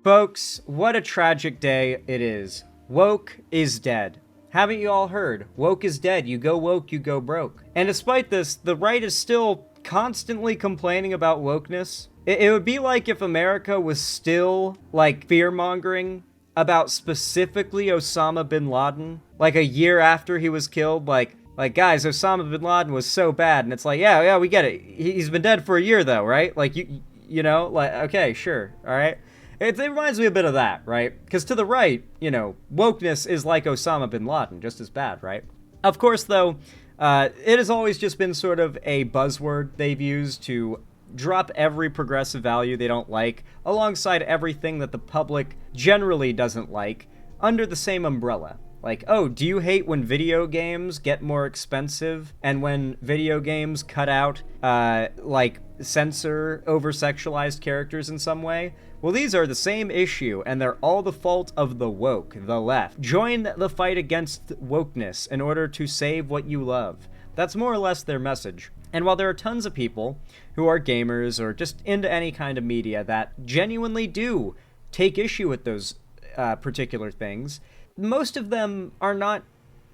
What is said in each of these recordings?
Folks, what a tragic day it is. Woke is dead. Haven't you all heard? Woke is dead. You go woke, you go broke. And despite this, the right is still constantly complaining about wokeness. It would be like if America was still, like, fear-mongering about specifically Osama bin Laden, like a year after he was killed, like guys, Osama bin Laden was so bad, and it's like, yeah, we get it. He's been dead for a year, though, right? Like, you know, like, okay, sure, all right? It reminds me a bit of that, right? Because to the right, you know, wokeness is like Osama bin Laden, just as bad, right? Of course, though, it has always just been sort of a buzzword they've used to drop every progressive value they don't like, alongside everything that the public generally doesn't like, under the same umbrella. Like, oh, do you hate when video games get more expensive and when video games cut out, censor over-sexualized characters in some way? Well, these are the same issue, and they're all the fault of the woke, the left. Join the fight against wokeness in order to save what you love. That's more or less their message. And while there are tons of people who are gamers or just into any kind of media that genuinely do take issue with those particular things, most of them are not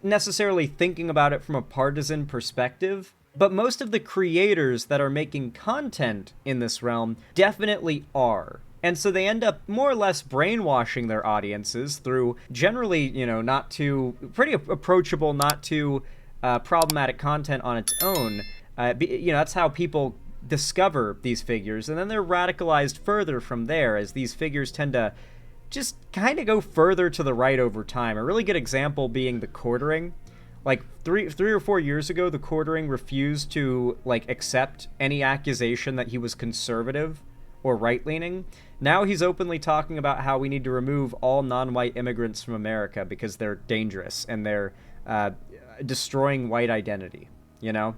necessarily thinking about it from a partisan perspective, but most of the creators that are making content in this realm definitely are. And so they end up more or less brainwashing their audiences through generally, you know, pretty approachable, not too problematic content on its own. You know, that's how people discover these figures, and then they're radicalized further from there, as these figures tend to just kind of go further to the right over time. A really good example being the Quartering. Like three or 4 years ago, the Quartering refused to accept any accusation that he was conservative or right-leaning. Now he's openly talking about how we need to remove all non-white immigrants from America because they're dangerous and they're destroying white identity. You know,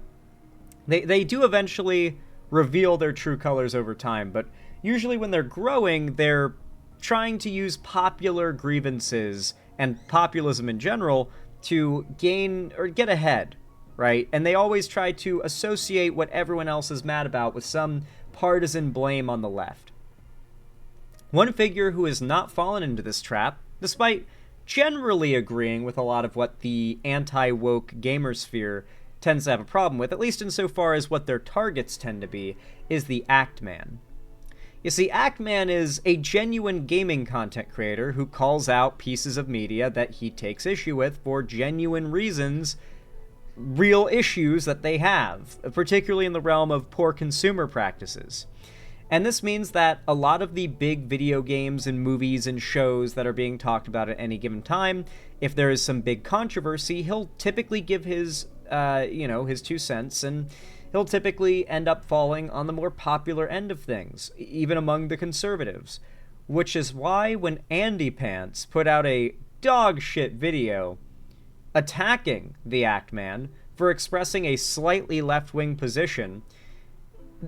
they do eventually reveal their true colors over time, but usually when they're growing, they're trying to use popular grievances and populism in general to gain or get ahead, right? And they always try to associate what everyone else is mad about with some partisan blame on the left. One figure who has not fallen into this trap, despite generally agreeing with a lot of what the anti-woke gamer sphere tends to have a problem with, at least insofar as what their targets tend to be, is the Act Man. You see, Act Man is a genuine gaming content creator who calls out pieces of media that he takes issue with for genuine reasons, real issues that they have, particularly in the realm of poor consumer practices. And this means that a lot of the big video games and movies and shows that are being talked about at any given time, if there is some big controversy, he'll typically give his 2 cents, and he'll typically end up falling on the more popular end of things, even among the conservatives. Which is why when Andy Pants put out a dog shit video attacking the Act Man for expressing a slightly left-wing position,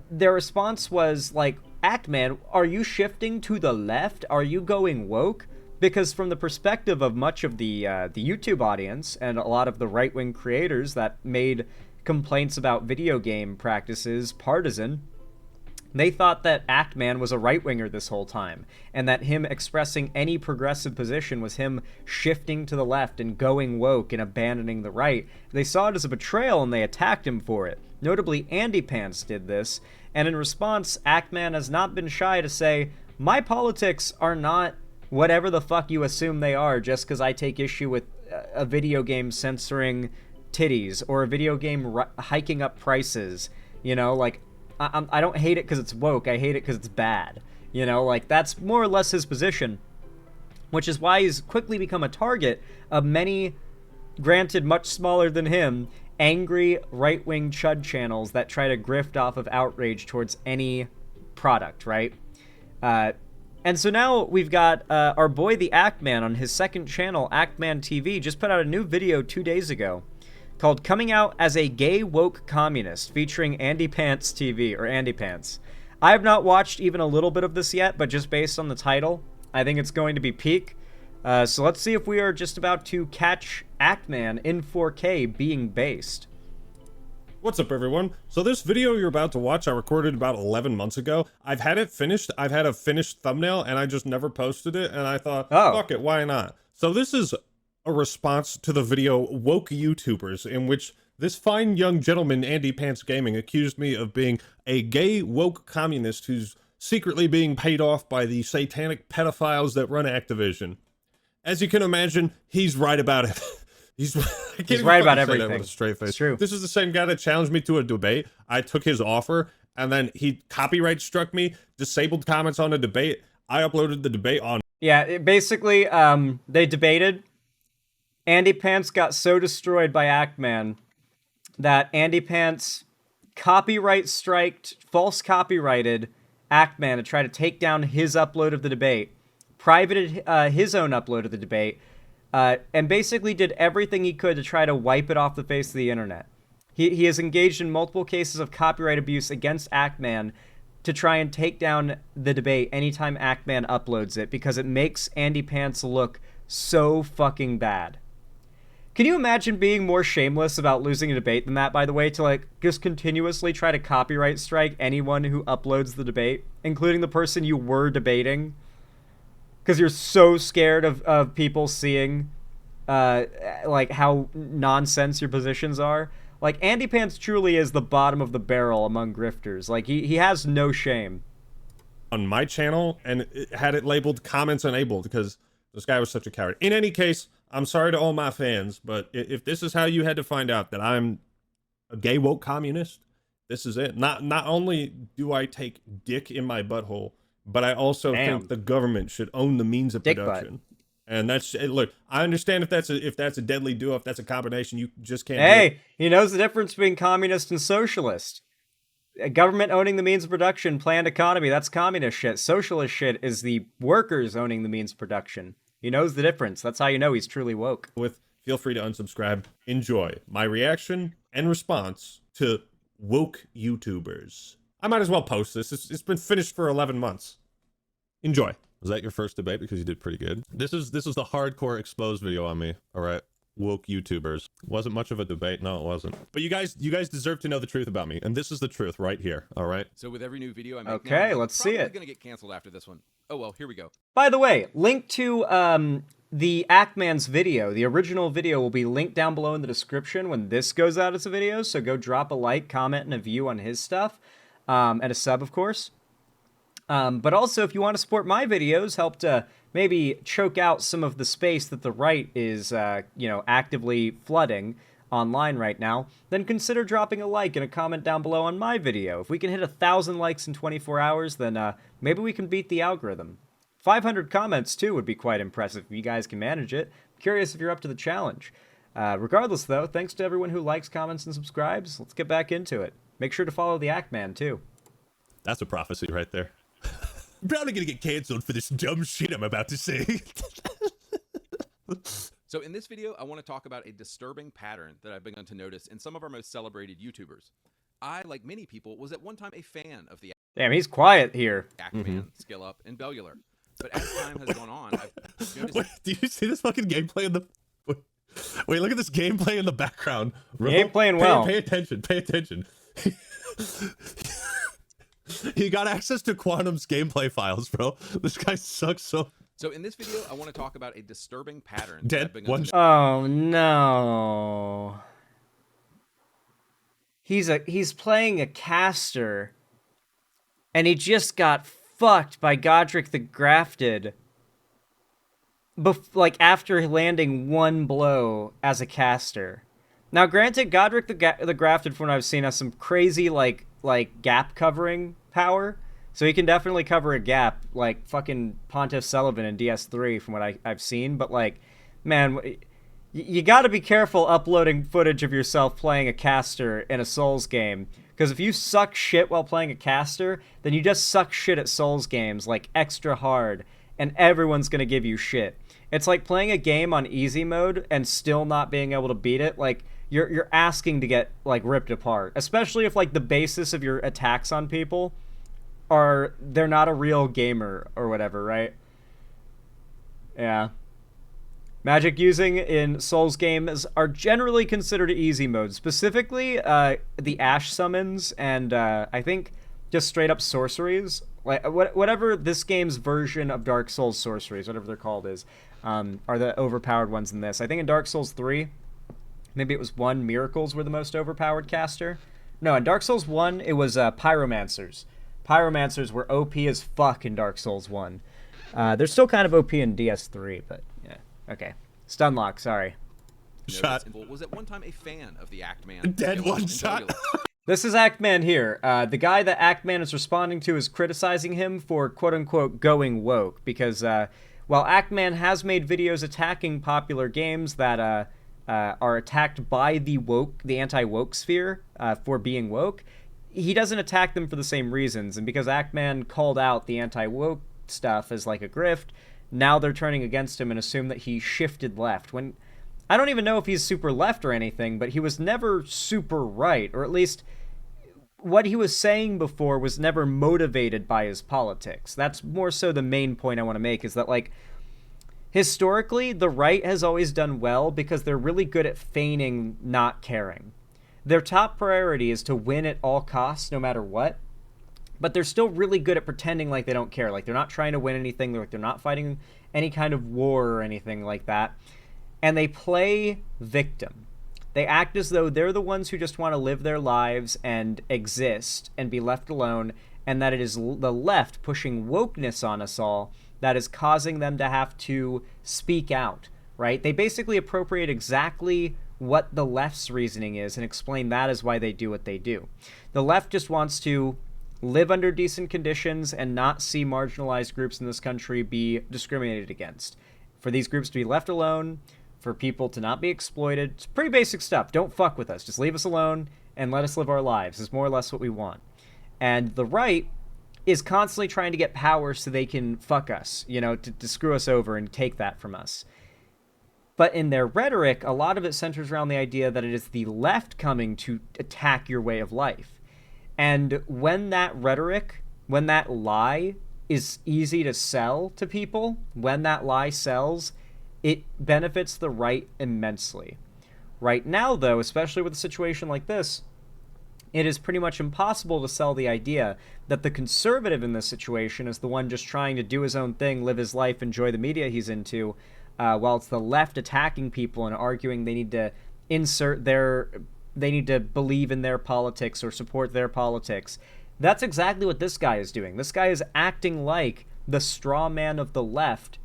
their response was like, Act Man, are you shifting to the left? Are you going woke? Because from the perspective of much of the YouTube audience and a lot of the right-wing creators that made complaints about video game practices partisan, they thought that Act Man was a right-winger this whole time, and that him expressing any progressive position was him shifting to the left and going woke and abandoning the right. They saw it as a betrayal and they attacked him for it. Notably, Andy Pants did this, and in response, Act Man has not been shy to say, my politics are not whatever the fuck you assume they are just because I take issue with a video game censoring titties or a video game hiking up prices. You know, like, I don't hate it because it's woke, I hate it because it's bad. You know, like, that's more or less his position, which is why he's quickly become a target of many, granted much smaller than him, angry right-wing chud channels that try to grift off of outrage towards any product, right? And so now we've got our boy the Act Man on his second channel, Act Man TV, just put out a new video 2 days ago called Coming Out as a Gay Woke Communist, featuring Andy Pants TV, or Andy Pants. I have not watched even a little bit of this yet, but just based on the title, I think it's going to be peak. So let's see if we are just about to catch Act Man in 4K being based. What's up, everyone? So this video you're about to watch, I recorded about 11 months ago. I've had it finished. I've had a finished thumbnail, and I just never posted it, and I thought, fuck it, why not? So this is a response to the video Woke YouTubers, in which this fine young gentleman, Andy Pants Gaming, accused me of being a gay woke communist who's secretly being paid off by the satanic pedophiles that run Activision. As you can imagine, he's right about it. He's right about everything. With a straight face. It's true. This is the same guy that challenged me to a debate. I took his offer, and then he copyright struck me, disabled comments on a debate. I uploaded the debate on. Yeah, basically, they debated. Andy Pants got so destroyed by Actman that Andy Pants copyright striked, false copyrighted Actman to try to take down his upload of the debate, privated his own upload of the debate, and basically did everything he could to try to wipe it off the face of the internet. He has engaged in multiple cases of copyright abuse against Actman to try and take down the debate anytime Actman uploads it, because it makes Andy Pants look so fucking bad. Can you imagine being more shameless about losing a debate than that, by the way, to like just continuously try to copyright strike anyone who uploads the debate, including the person you were debating? Because you're so scared of people seeing, like, how nonsense your positions are. Like, Andy Pants truly is the bottom of the barrel among grifters. Like, he has no shame. On my channel, and it had it labeled comments enabled, because this guy was such a coward. In any case, I'm sorry to all my fans, but if this is how you had to find out that I'm a gay woke communist, this is it. Not only do I take dick in my butthole, but I also think the government should own the means of production. And that's look. I understand if that's a deadly duo, if that's a combination, you just can't. Hey, he knows the difference between communist and socialist. A government owning the means of production, planned economy, that's communist shit. Socialist shit is the workers owning the means of production. He knows the difference. That's how you know he's truly woke. Feel free to unsubscribe. Enjoy my reaction and response to woke YouTubers. I might as well post this. It's been finished for 11 months. Enjoy. Was that your first debate? Because you did pretty good. This is the hardcore exposed video on me. All right. Woke YouTubers. Wasn't much of a debate. No, it wasn't. But you guys deserve to know the truth about me. And this is the truth right here. All right. So with every new video I make okay, now, let's see it. Gonna get canceled after this one. Oh well, here we go. By the way, link to the Actman's video, the original video, will be linked down below in the description when this goes out as a video. So go drop a like, comment, and a view on his stuff, and a sub, of course. But also, if you want to support my videos, help to maybe choke out some of the space that the right is, actively flooding online right now, then consider dropping a like and a comment down below on my video. If we can hit 1,000 likes in 24 hours, then maybe we can beat the algorithm. 500 comments, too, would be quite impressive if you guys can manage it. I'm curious if you're up to the challenge. Regardless, though, thanks to everyone who likes, comments, and subscribes. Let's get back into it. Make sure to follow the Actman, too. That's a prophecy right there. I'm probably gonna get canceled for this dumb shit I'm about to say. So in this video, I want to talk about a disturbing pattern that I've begun to notice in some of our most celebrated YouTubers. I, like many people, was at one time a fan of the Damn, he's quiet here. Actman, Skill Up, and Bellular. But as time has gone on, I've noticed... Wait, do you see this fucking gameplay in the... Wait, look at this gameplay in the background. He ain't playing well. Pay attention, pay attention. He got access to Quantum's gameplay files, bro. This guy sucks so... So in this video, I want to talk about a disturbing pattern. Dead. One. Oh no. He's playing a caster, and he just got fucked by Godric the Grafted. After landing one blow as a caster. Now, granted, Godric the Grafted, from what I've seen, has some crazy like gap covering power. So he can definitely cover a gap, like fucking Pontiff Sullivan in DS3 from what I've seen. But, like, man, you gotta be careful uploading footage of yourself playing a caster in a Souls game. Because if you suck shit while playing a caster, then you just suck shit at Souls games, like, extra hard. And everyone's gonna give you shit. It's like playing a game on easy mode and still not being able to beat it. Like, you're asking to get, like, ripped apart. Especially if, like, the basis of your attacks on people... they're not a real gamer or whatever, right? Yeah. Magic using in Souls games are generally considered easy mode. Specifically, the Ash summons and I think just straight up sorceries. Like whatever this game's version of Dark Souls sorceries, whatever they're called, is are the overpowered ones in this. I think in Dark Souls 3, maybe it was 1, Miracles were the most overpowered caster. No, in Dark Souls 1, it was Pyromancers. Pyromancers were OP as fuck in Dark Souls 1. They're still kind of OP in DS3, but yeah. Okay. Stunlock, sorry. Shot. Was at one time a fan of the Act Man. Dead one shot. This is Actman here. The guy that Actman is responding to is criticizing him for quote-unquote going woke, because while Actman has made videos attacking popular games that are attacked by the anti-woke sphere for being woke, he doesn't attack them for the same reasons. And because Actman called out the anti-woke stuff as like a grift, now they're turning against him and assume that he shifted left, when I don't even know if he's super left or anything, but he was never super right, or at least what he was saying before was never motivated by his politics. That's more so the main point I want to make, is that, like, historically, the right has always done well because they're really good at feigning not caring. Their top priority is to win at all costs, no matter what, but they're still really good at pretending like they don't care. Like, they're not trying to win anything, they're not fighting any kind of war or anything like that. And they play victim. They act as though they're the ones who just want to live their lives and exist and be left alone, and that it is the left pushing wokeness on us all that is causing them to have to speak out, right? They basically appropriate exactly what the left's reasoning is and explain that as why they do what they do. The left just wants to live under decent conditions and not see marginalized groups in this country be discriminated against. For these groups to be left alone, for people to not be exploited. It's pretty basic stuff. Don't fuck with us. Just leave us alone and let us live our lives is more or less what we want. And the right is constantly trying to get power so they can fuck us, to screw us over and take that from us. But in their rhetoric, a lot of it centers around the idea that it is the left coming to attack your way of life. And when that rhetoric, when that lie is easy to sell to people, when that lie sells, it benefits the right immensely. Right now, though, especially with a situation like this, it is pretty much impossible to sell the idea that the conservative in this situation is the one just trying to do his own thing, live his life, enjoy the media he's into, while it's the left attacking people and arguing they need to they need to believe in their politics or support their politics. That's exactly what this guy is doing. This guy is acting like the straw man of the left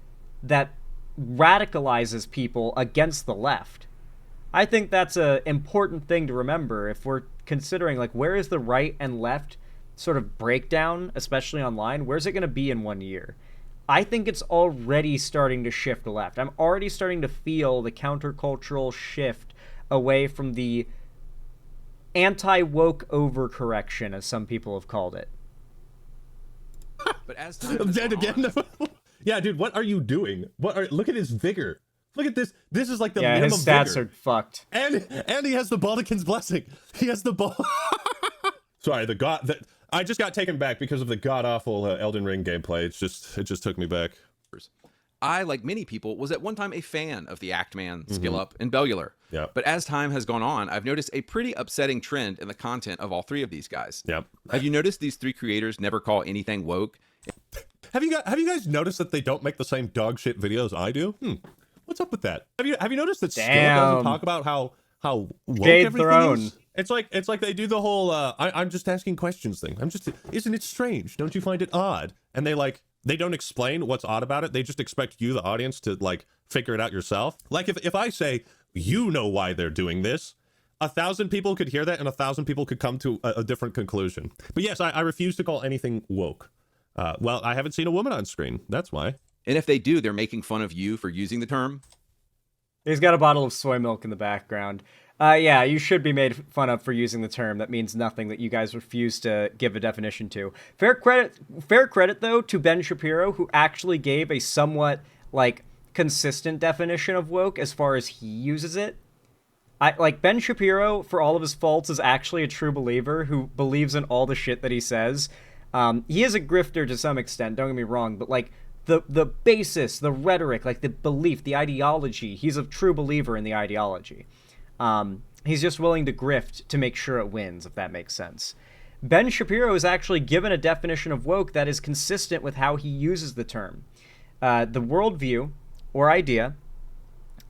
that radicalizes people against the left. I think that's an important thing to remember if we're considering, like, where is the right and left sort of breakdown, especially online? Where's it going to be in 1 year? I think it's already starting to shift left. I'm already starting to feel the countercultural shift away from the anti-woke overcorrection, as some people have called it. But as time I'm dead again. Yeah, dude, what are you doing? Look at his vigor. Look at this. This is like the minimum his stats vigor. Are fucked. And he has the Baldican's blessing. He has the ball. Sorry, I just got taken back because of the god awful Elden Ring gameplay. It just took me back. I, like many people, was at one time a fan of the Actman, Skill Up, and Bellular. Yeah. But as time has gone on, I've noticed a pretty upsetting trend in the content of all three of these guys. Yep. Have you noticed these three creators never call anything woke? Have you guys noticed that they don't make the same dog shit videos I do? What's up with that? Have you noticed that Skill doesn't talk about how woke Jade everything Throne. is? It's like they do the whole I'm just asking questions thing. Isn't it strange? Don't you find it odd? And they don't explain what's odd about it. They just expect you, the audience, to figure it out yourself. Like if I say, you know why they're doing this, 1,000 people could hear that and 1,000 people could come to a different conclusion. But yes, I refuse to call anything woke. Well, I haven't seen a woman on screen. That's why. And if they do, they're making fun of you for using the term. He's got a bottle of soy milk in the background. Yeah, you should be made fun of for using the term that means nothing that you guys refuse to give a definition to. Fair credit, though, to Ben Shapiro, who actually gave a somewhat, consistent definition of woke as far as he uses it. Ben Shapiro, for all of his faults, is actually a true believer who believes in all the shit that he says. He is a grifter to some extent, don't get me wrong, but, the basis, the rhetoric, like the belief, the ideology. He's a true believer in the ideology. He's just willing to grift to make sure it wins, if that makes sense. Ben Shapiro is actually given a definition of woke that is consistent with how he uses the term. The worldview or idea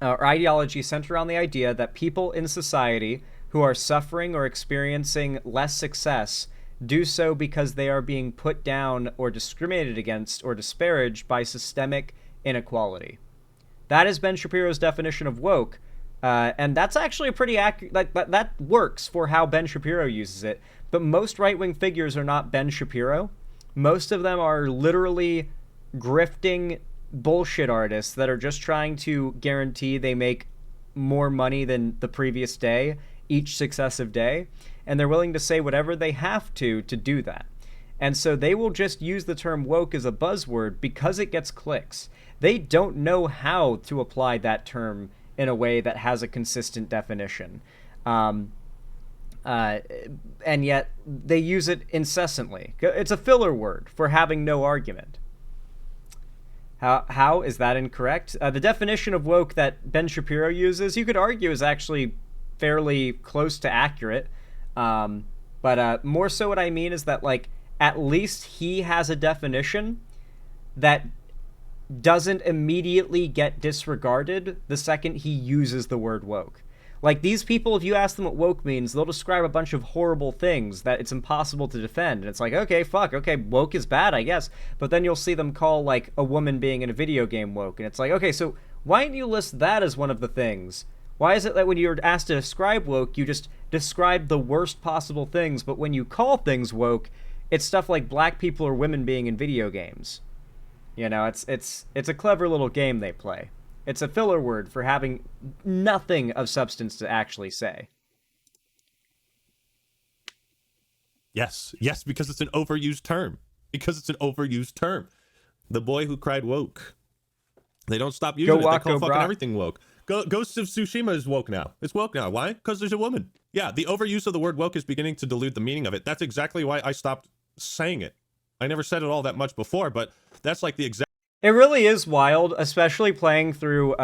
or ideology centered around the idea that people in society who are suffering or experiencing less success do so because they are being put down or discriminated against or disparaged by systemic inequality. That is Ben Shapiro's definition of woke, and that's actually a pretty accurate, that works for how Ben Shapiro uses it. But most right-wing figures are not Ben Shapiro. Most of them are literally grifting bullshit artists that are just trying to guarantee they make more money than the previous day, each successive day, and they're willing to say whatever they have to do that. And so they will just use the term woke as a buzzword because it gets clicks. They don't know how to apply that term in a way that has a consistent definition. And yet they use it incessantly. It's a filler word for having no argument. How is that incorrect? The definition of woke that Ben Shapiro uses, you could argue, is actually fairly close to accurate. But more so what I mean is that, like, at least he has a definition that doesn't immediately get disregarded the second he uses the word woke. Like, these people, if you ask them what woke means, they'll describe a bunch of horrible things that it's impossible to defend. And it's like, okay, fuck, okay, woke is bad, I guess. But then you'll see them call, like, a woman being in a video game woke. And it's like, okay, so why didn't you list that as one of the things? Why is it that when you're asked to describe woke, you just describe the worst possible things, but when you call things woke, it's stuff like black people or women being in video games? You know, it's a clever little game they play. It's a filler word for having nothing of substance to actually say. Yes, because it's an overused term. The boy who cried woke. They don't stop using it. They call fucking everything woke. Ghost of Tsushima is woke now. It's woke now. Why? Because there's a woman. Yeah, the overuse of the word woke is beginning to dilute the meaning of it. That's exactly why I stopped saying it. I never said it all that much before, but that's like the exact... It really is wild, especially playing through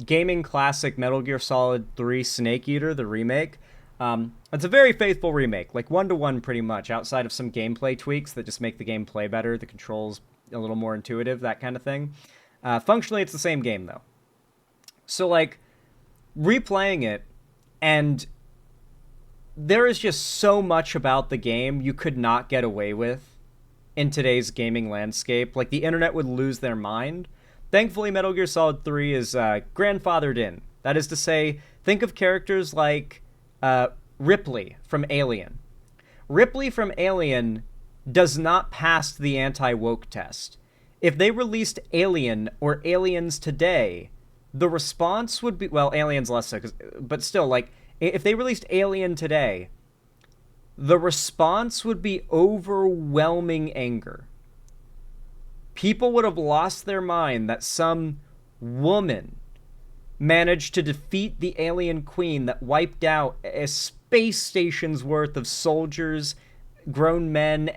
gaming classic Metal Gear Solid 3 Snake Eater, the remake. It's a very faithful remake, like 1-to-1 pretty much, outside of some gameplay tweaks that just make the game play better, the controls a little more intuitive, that kind of thing. Functionally, it's the same game, though. So, like, replaying it, and there is just so much about the game you could not get away with in today's gaming landscape. Like, the internet would lose their mind. Thankfully, Metal Gear Solid 3 is grandfathered in. That is to say, think of characters like Ripley from Alien. Ripley from Alien does not pass the anti-woke test. If they released Alien or Aliens today, the response would be... Well, Aliens less so, but still, like, if they released Alien today, the response would be overwhelming anger. People would have lost their mind that some woman managed to defeat the alien queen that wiped out a space station's worth of soldiers, grown men,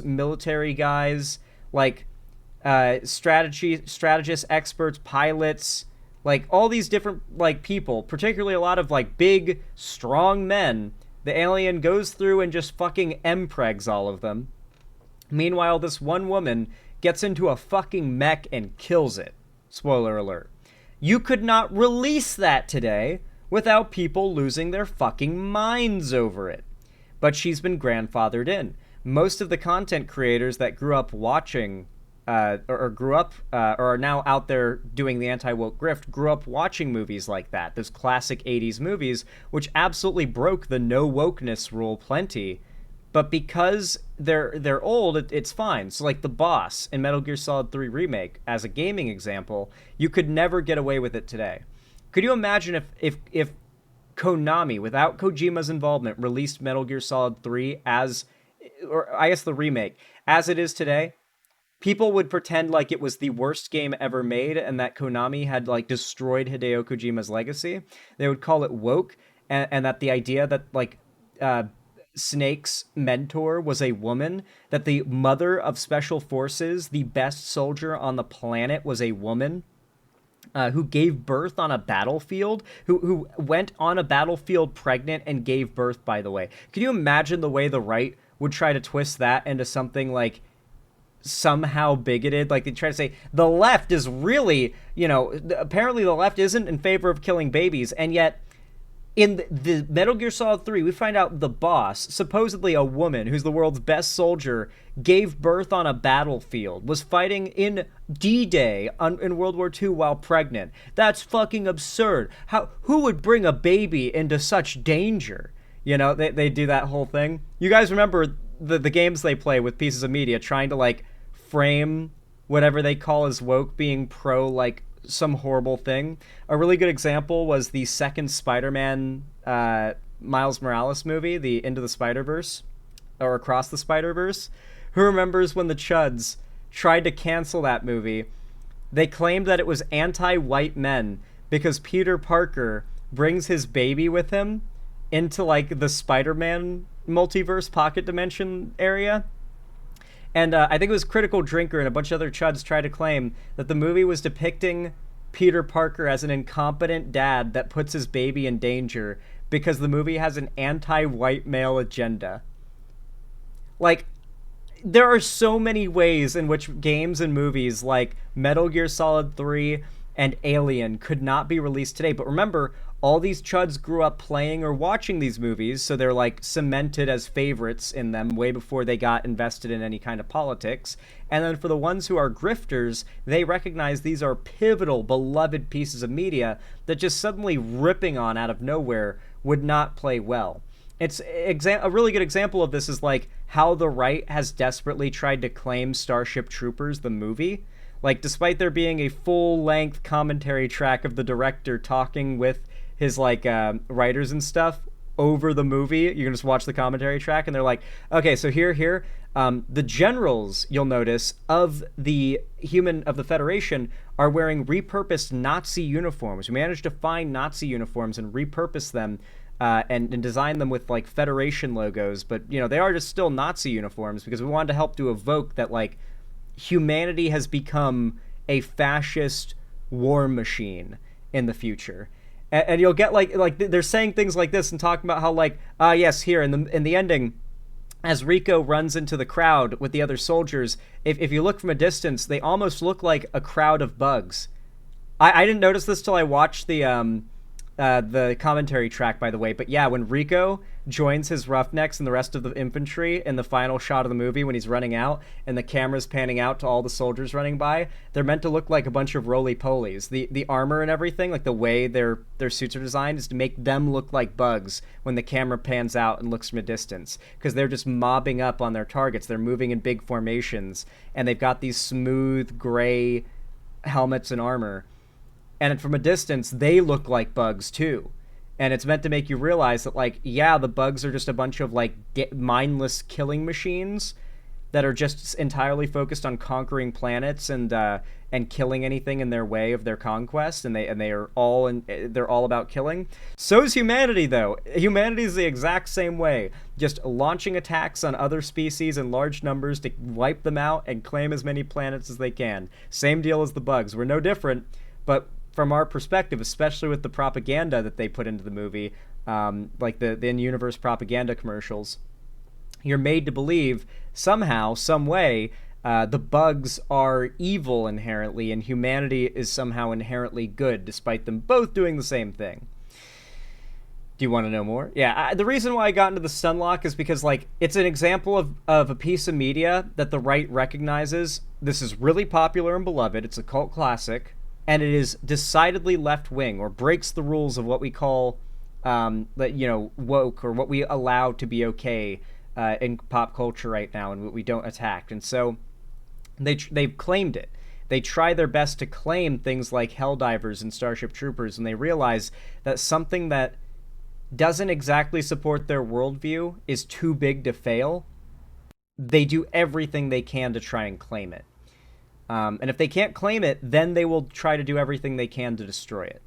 military guys, like strategists, experts, pilots, like all these different like people, particularly a lot of like big, strong men. The alien goes through and just fucking empregs all of them. Meanwhile, this one woman gets into a fucking mech and kills it. Spoiler alert. You could not release that today without people losing their fucking minds over it. But she's been grandfathered in. Most of the content creators that grew up watching, or are now out there doing the anti-woke grift, grew up watching movies like that, those classic 80s movies, which absolutely broke the no wokeness rule plenty. But because they're old, it's fine. So like The Boss in Metal Gear Solid 3 Remake, as a gaming example, you could never get away with it today. Could you imagine if Konami, without Kojima's involvement, released Metal Gear Solid 3 as, or I guess the remake, as it is today? People would pretend like it was the worst game ever made and that Konami had like destroyed Hideo Kojima's legacy. They would call it woke, and that the idea that like Snake's mentor was a woman, that the mother of Special Forces, the best soldier on the planet, was a woman, who gave birth on a battlefield, who went on a battlefield pregnant and gave birth, by the way. Can you imagine the way the right would try to twist that into something like somehow bigoted? Like they try to say the left is really, apparently the left isn't in favor of killing babies, and yet in the Metal Gear Solid 3, we find out the boss, supposedly a woman who's the world's best soldier, gave birth on a battlefield, was fighting in D-Day in World War II while pregnant. That's fucking absurd. Who would bring a baby into such danger? They do that whole thing. You guys remember the games they play with pieces of media trying to, like, frame whatever they call as woke being pro, like, some horrible thing. A really good example was the second Spider-Man Miles Morales movie, the Into the Spider-Verse, or Across the Spider-Verse. Who remembers when the Chuds tried to cancel that movie? They claimed that it was anti-white men because Peter Parker brings his baby with him into, like, the Spider-Man multiverse pocket dimension area. And I think it was Critical Drinker and a bunch of other chuds tried to claim that the movie was depicting Peter Parker as an incompetent dad that puts his baby in danger because the movie has an anti-white male agenda. Like, there are so many ways in which games and movies like Metal Gear Solid 3 and Alien could not be released today. But remember, all these chuds grew up playing or watching these movies, so they're, like, cemented as favorites in them way before they got invested in any kind of politics. And then for the ones who are grifters, they recognize these are pivotal, beloved pieces of media that just suddenly ripping on out of nowhere would not play well. It's a really good example of this is, like, how the right has desperately tried to claim Starship Troopers, the movie. Like, despite there being a full-length commentary track of the director talking with his, like, writers and stuff over the movie, you can just watch the commentary track, and they're like, okay, so here, the generals, you'll notice, of the Federation are wearing repurposed Nazi uniforms. We managed to find Nazi uniforms and repurpose them and design them with, like, Federation logos, but, they are just still Nazi uniforms because we wanted to help to evoke that, like, humanity has become a fascist war machine in the future. And you'll get, like they're saying things like this and talking about how, like, yes, here in the ending, as Rico runs into the crowd with the other soldiers, if you look from a distance, they almost look like a crowd of bugs. I didn't notice this till I watched the commentary track, by the way, but yeah, when Rico joins his roughnecks and the rest of the infantry in the final shot of the movie when he's running out and the camera's panning out to all the soldiers running by, they're meant to look like a bunch of roly-polies. The armor and everything, like the way their suits are designed, is to make them look like bugs when the camera pans out and looks from a distance, because they're just mobbing up on their targets. They're moving in big formations, and they've got these smooth gray helmets and armor. And from a distance, they look like bugs, too. And it's meant to make you realize that, like, yeah, the bugs are just a bunch of, like, mindless killing machines that are just entirely focused on conquering planets and killing anything in their way of their conquest. And they're all about killing. So is humanity, though. Humanity is the exact same way. Just launching attacks on other species in large numbers to wipe them out and claim as many planets as they can. Same deal as the bugs. We're no different, but from our perspective, especially with the propaganda that they put into the movie, like the in-universe propaganda commercials, you're made to believe somehow, some way, the bugs are evil inherently and humanity is somehow inherently good, despite them both doing the same thing. Do you want to know more? Yeah, the reason why I got into the Stunlock is because, like, it's an example of a piece of media that the right recognizes. This is really popular and beloved. It's a cult classic. And it is decidedly left-wing, or breaks the rules of what we call, woke, or what we allow to be okay in pop culture right now, and what we don't attack. And so they've claimed it. They try their best to claim things like Helldivers and Starship Troopers, and they realize that something that doesn't exactly support their worldview is too big to fail. They do everything they can to try and claim it. And if they can't claim it, then they will try to do everything they can to destroy it.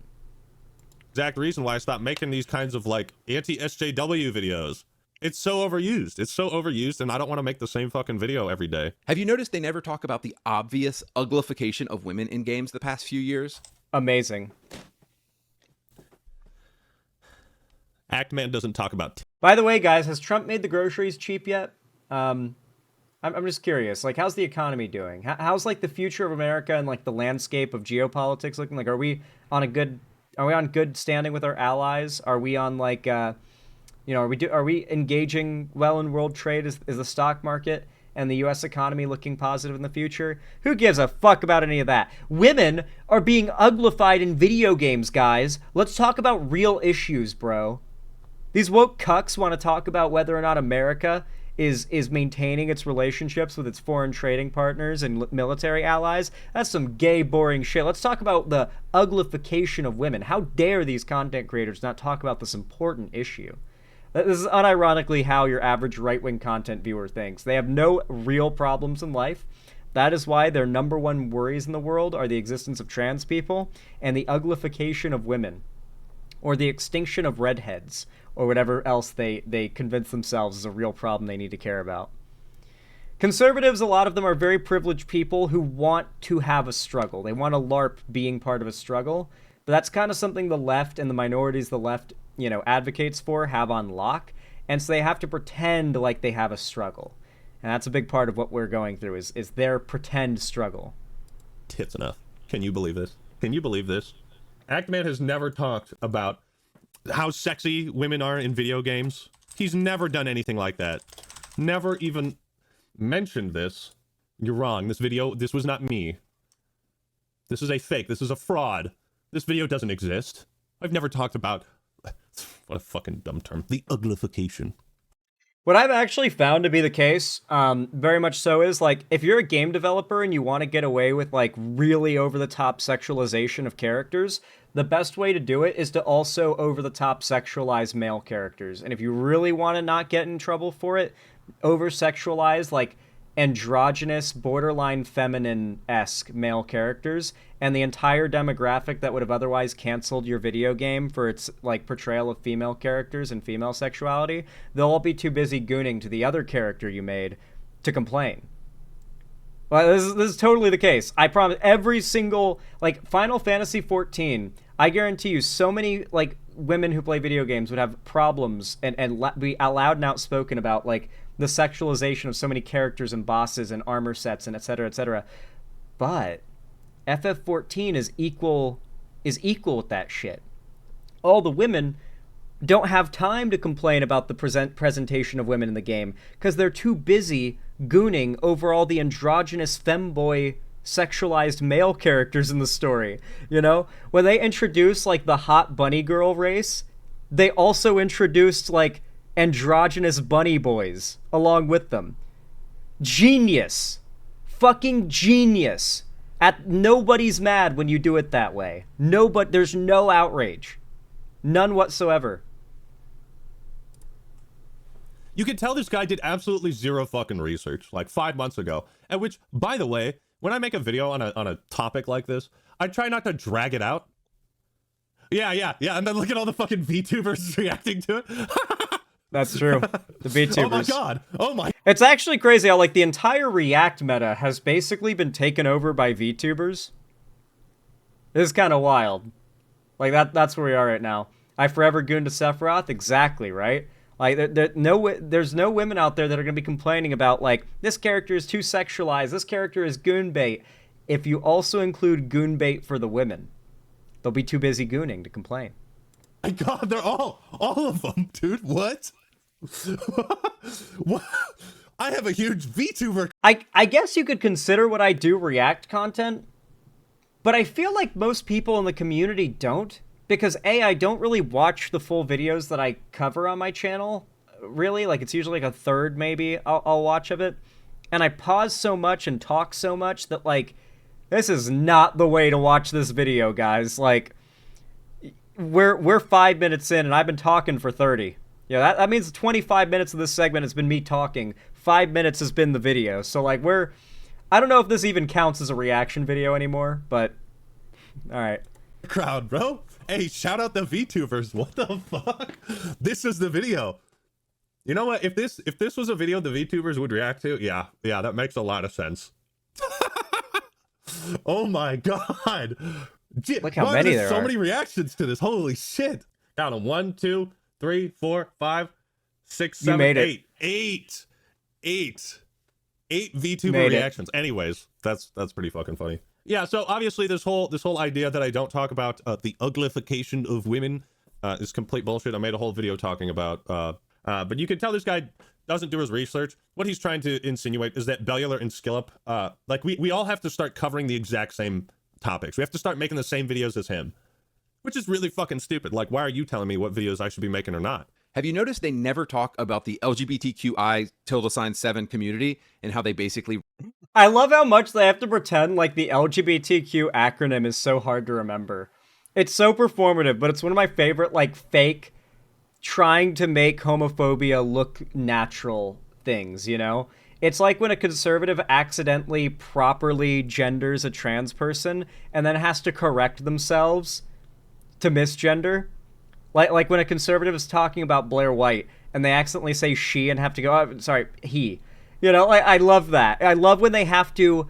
Exact reason why I stopped making these kinds of, like, anti-SJW videos. It's so overused. It's so overused, and I don't want to make the same fucking video every day. Have you noticed they never talk about the obvious uglification of women in games the past few years? Amazing. Actman doesn't talk about... By the way, guys, has Trump made the groceries cheap yet? I'm just curious. Like, how's the economy doing? How's, like, the future of America and, like, the landscape of geopolitics looking? Like, are we on good standing with our allies? Are we on, like, are we engaging well in world trade? Is the stock market and the U.S. economy looking positive in the future? Who gives a fuck about any of that? Women are being uglified in video games, guys. Let's talk about real issues, bro. These woke cucks want to talk about whether or not America is maintaining its relationships with its foreign trading partners and military allies. That's some gay, boring shit. Let's talk about the uglification of women. How dare these content creators not talk about this important issue? This is unironically how your average right-wing content viewer thinks. They have no real problems in life. That is why their number one worries in the world are the existence of trans people and the uglification of women, or the extinction of redheads, or whatever else they convince themselves is a real problem they need to care about. Conservatives, a lot of them are very privileged people who want to have a struggle. They want to LARP being part of a struggle, but that's kind of something the left and the minorities the left, advocates for have on lock, and so they have to pretend like they have a struggle. And that's a big part of what we're going through, is their pretend struggle. Tits enough. Can you believe this? Can you believe this? Actman has never talked about how sexy women are in video games. He's never done anything like that. Never even mentioned this. You're wrong. This was not me. This is a fake. This is a fraud. This video doesn't exist. I've never talked about... What a fucking dumb term. The uglification. What I've actually found to be the case, very much so, is, like, if you're a game developer and you want to get away with, like, really over-the-top sexualization of characters, the best way to do it is to also over-the-top sexualize male characters. And if you really want to not get in trouble for it, over-sexualize, like, androgynous, borderline feminine-esque male characters, and the entire demographic that would have otherwise canceled your video game for its, like, portrayal of female characters and female sexuality, they'll all be too busy gooning to the other character you made to complain. Well, this is totally the case. I promise. Every single, like, Final Fantasy XIV, I guarantee you so many, like, women who play video games would have problems and be loud and outspoken about, like, the sexualization of so many characters and bosses and armor sets and et cetera, et cetera. But FF14 is equal with that shit. All the women don't have time to complain about the presentation of women in the game because they're too busy gooning over all the androgynous femboy sexualized male characters in the story. When they introduced, like, the hot bunny girl race, they also introduced, like, androgynous bunny boys along with them. Genius. Fucking genius. Nobody's mad when you do it that way. There's no outrage. None whatsoever. You can tell this guy did absolutely zero fucking research, like 5 months ago. At which, by the way, when I make a video on a topic like this, I try not to drag it out. Yeah. And then look at all the fucking VTubers reacting to it. That's true. The VTubers. Oh my god. Oh my. It's actually crazy how, like, the entire React meta has basically been taken over by VTubers. This is kind of wild. Like, that's where we are right now. I forever gooned to Sephiroth? Exactly, right? Like, there's no women out there that are going to be complaining about, like, this character is too sexualized, this character is goon bait. If you also include goon bait for the women, they'll be too busy gooning to complain. My god, they're all of them, dude. What? What? I have a huge VTuber. I guess you could consider what I do React content, but I feel like most people in the community don't, because I don't really watch the full videos that I cover on my channel, really. Like, it's usually like a third, maybe, I'll watch of it, and I pause so much and talk so much that, like, this is not the way to watch this video, guys. Like, we're 5 minutes in, and I've been talking for 30. Yeah, that means 25 minutes of this segment has been me talking. 5 minutes has been the video. So, like, I don't know if this even counts as a reaction video anymore, but all right. Crowd, bro. Hey, shout out the VTubers. What the fuck? This is the video. You know what? If this was a video the VTubers would react to, yeah, that makes a lot of sense. Oh my god! Look how many there are. So many reactions to this. Holy shit! Count them. 1, 2, 3, 4, 5, 6, 7, you made 8. Eight VTuber reactions. Anyways, that's pretty fucking funny. Yeah. So obviously this whole idea that I don't talk about the uglification of women is complete bullshit. I made a whole video talking about. But you can tell this guy doesn't do his research. What he's trying to insinuate is that Bellular and Skillup, like we all have to start covering the exact same topics. We have to start making the same videos as him, which is really fucking stupid. Like, why are you telling me what videos I should be making or not? Have you noticed they never talk about the LGBTQI7 community and how they basically... I love how much they have to pretend like the LGBTQ acronym is so hard to remember. It's so performative, but it's one of my favorite, like, fake trying to make homophobia look natural things, you know? It's like when a conservative accidentally properly genders a trans person and then has to correct themselves to misgender. Like when a conservative is talking about Blair White and they accidentally say she and have to go, oh, sorry, he. You know, I love that. I love when they have to,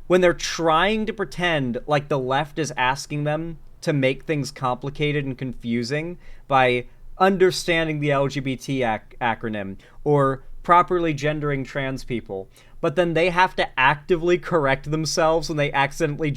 when they're trying to pretend like the left is asking them to make things complicated and confusing by understanding the LGBT acronym or properly gendering trans people. But then they have to actively correct themselves when they accidentally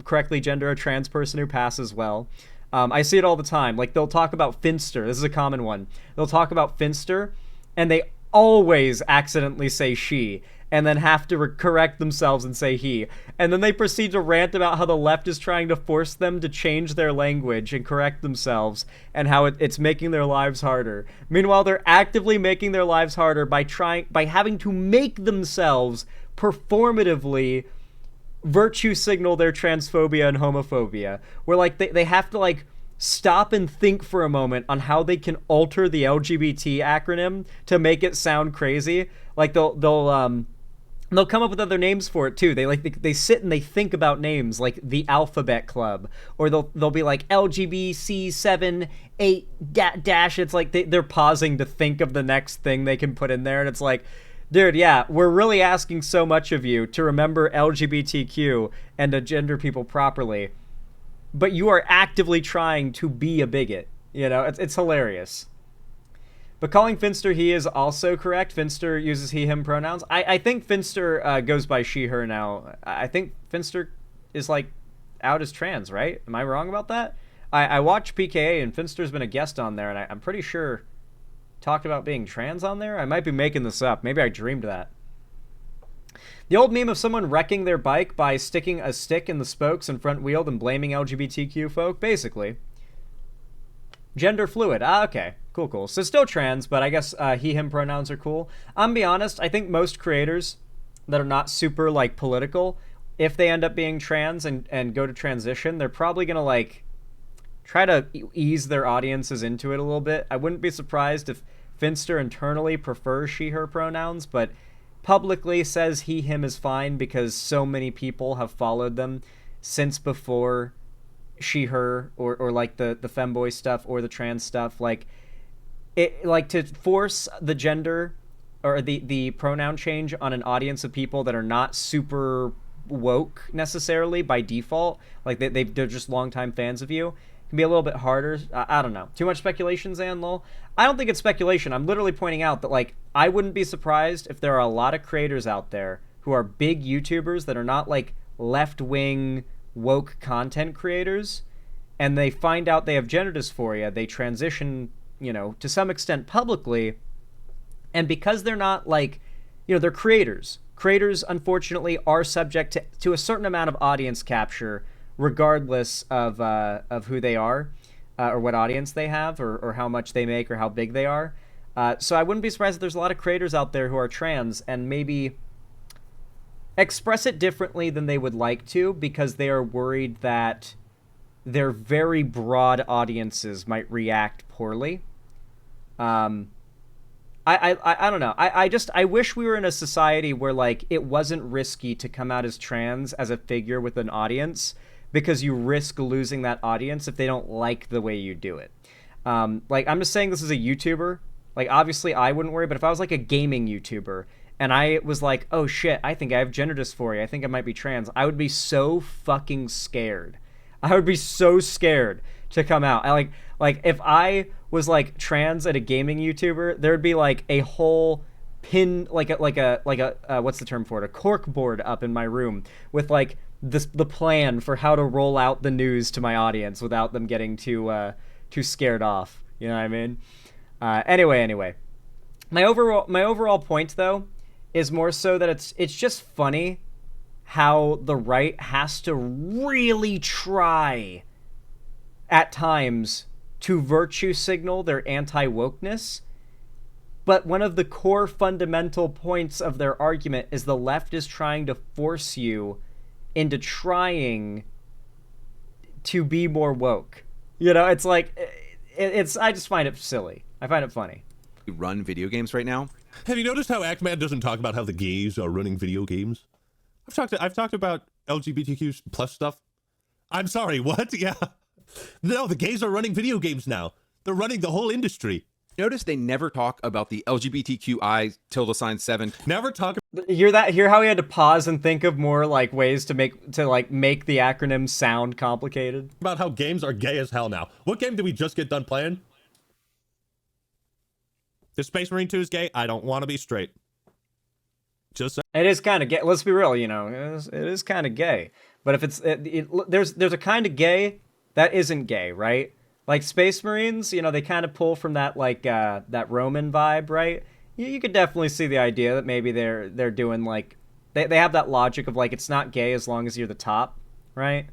correctly gender a trans person who passes well. I see it all the time. Like, they'll talk about Finster. This is a common one. They'll talk about Finster, and they always accidentally say she, and then have to correct themselves and say he. And then they proceed to rant about how the left is trying to force them to change their language and correct themselves, and how it's making their lives harder. Meanwhile, they're actively making their lives harder by having to make themselves performatively virtue signal their transphobia and homophobia, where like they have to like stop and think for a moment on how they can alter the LGBT acronym to make it sound crazy. Like they'll come up with other names for it too. They sit and they think about names like the Alphabet Club, or they'll be like LGBTC7 8 dash. It's like they're pausing to think of the next thing they can put in there, and it's like, dude, yeah, we're really asking so much of you to remember LGBTQ and to gender people properly, but you are actively trying to be a bigot. You know, it's hilarious. But calling Finster he is also correct. Finster uses he, him pronouns. I think Finster goes by she, her now. I think Finster is, like, out as trans, right? Am I wrong about that? I watched PKA, and Finster's been a guest on there, and I'm pretty sure talked about being trans on there. I might be making this up. Maybe I dreamed that. The old meme of someone wrecking their bike by sticking a stick in the spokes and front wheel and blaming LGBTQ folk, basically. Gender fluid. Okay. Cool. So still trans, but I guess he, him pronouns are cool. I'm gonna be honest, I think most creators that are not super, like, political, if they end up being trans and go to transition, they're probably gonna, like, try to ease their audiences into it a little bit. I wouldn't be surprised if Finster internally prefers she, her pronouns, but publicly says he, him is fine because so many people have followed them since before she, her, or like the femboy stuff or the trans stuff. Like, it, like, to force the gender or the pronoun change on an audience of people that are not super woke necessarily by default, like they're just longtime fans of you, can be a little bit harder. I don't know. Too much speculation, Zan, lol? I don't think it's speculation. I'm literally pointing out that, like, I wouldn't be surprised if there are a lot of creators out there who are big YouTubers that are not, like, left-wing woke content creators, and they find out they have gender dysphoria, they transition, you know, to some extent publicly, and because they're not, like, you know, they're creators. Creators, unfortunately, are subject to a certain amount of audience capture, regardless of who they are, or what audience they have, or how much they make, or how big they are. So I wouldn't be surprised if there's a lot of creators out there who are trans and maybe express it differently than they would like to because they are worried that their very broad audiences might react poorly. I don't know. I wish we were in a society where, like, it wasn't risky to come out as trans as a figure with an audience, because you risk losing that audience if they don't like the way you do it. Like, I'm just saying this as a YouTuber. Like, obviously I wouldn't worry, but if I was like a gaming YouTuber and I was like, oh shit, I think I have gender dysphoria, I think I might be trans, I would be so fucking scared. I would be so scared to come out. Like if I was like trans at a gaming YouTuber, there'd be like a whole pin, like a what's the term for it? A cork board up in my room with like the plan for how to roll out the news to my audience without them getting too scared off. You know what I mean? Anyway, my overall point though is more so that it's just funny how the right has to really try at times to virtue signal their anti-wokeness. But one of the core fundamental points of their argument is the left is trying to force you into trying to be more woke. You know, it's like, I just find it silly. I find it funny. We run video games right now. Have you noticed how Ackman doesn't talk about how the gays are running video games? I've talked about LGBTQ plus stuff. I'm sorry, what? Yeah. No, the gays are running video games now. They're running the whole industry. Notice they never talk about the LGBTQI_7. Never talk. Hear how he had to pause and think of more like ways to make the acronym sound complicated. About how games are gay as hell now. What game did we just get done playing? Is Space Marine 2 is gay? I don't want to be straight. Just it is kind of gay. Let's be real, you know, it is kind of gay. But if there's a kind of gay that isn't gay, right? Like Space Marines, you know, they kind of pull from that like that Roman vibe, right? You could definitely see the idea that maybe they're doing like they have that logic of like it's not gay as long as you're the top, right?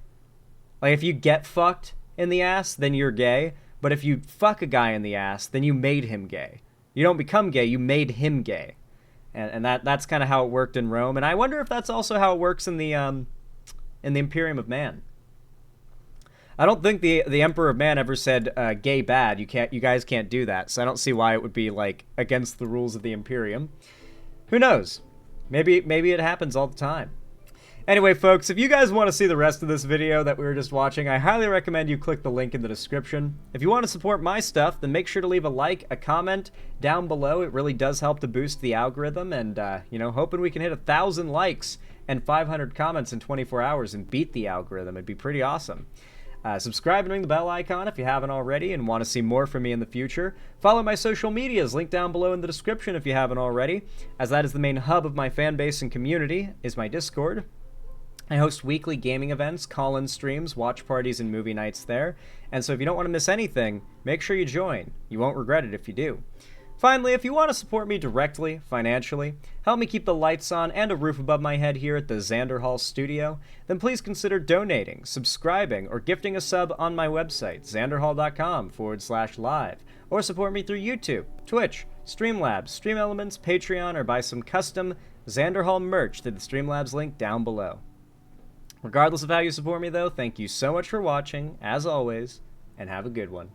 Like if you get fucked in the ass, then you're gay. But if you fuck a guy in the ass, then you made him gay. You don't become gay, you made him gay. And that's kind of how it worked in Rome. And I wonder if that's also how it works in the Imperium of Man. I don't think the Emperor of Man ever said gay bad. You guys can't do that. So I don't see why it would be like against the rules of the Imperium. Who knows? Maybe it happens all the time. Anyway, folks, if you guys want to see the rest of this video that we were just watching, I highly recommend you click the link in the description. If you want to support my stuff, then make sure to leave a like, a comment down below. It really does help to boost the algorithm, and you know, hoping we can hit 1,000 likes and 500 comments in 24 hours and beat the algorithm. It'd be pretty awesome. Subscribe and ring the bell icon if you haven't already and want to see more from me in the future. Follow my social medias, linked down below in the description if you haven't already, as that is the main hub of my fan base and community, is my Discord. I host weekly gaming events, call-in streams, watch parties, and movie nights there. And so if you don't want to miss anything, make sure you join. You won't regret it if you do. Finally, if you want to support me directly, financially, help me keep the lights on and a roof above my head here at the Xander Hall studio, then please consider donating, subscribing, or gifting a sub on my website, xanderhall.com/live, or support me through YouTube, Twitch, Streamlabs, Stream Elements, Patreon, or buy some custom Xander Hall merch through the Streamlabs link down below. Regardless of how you support me, though, thank you so much for watching, as always, and have a good one.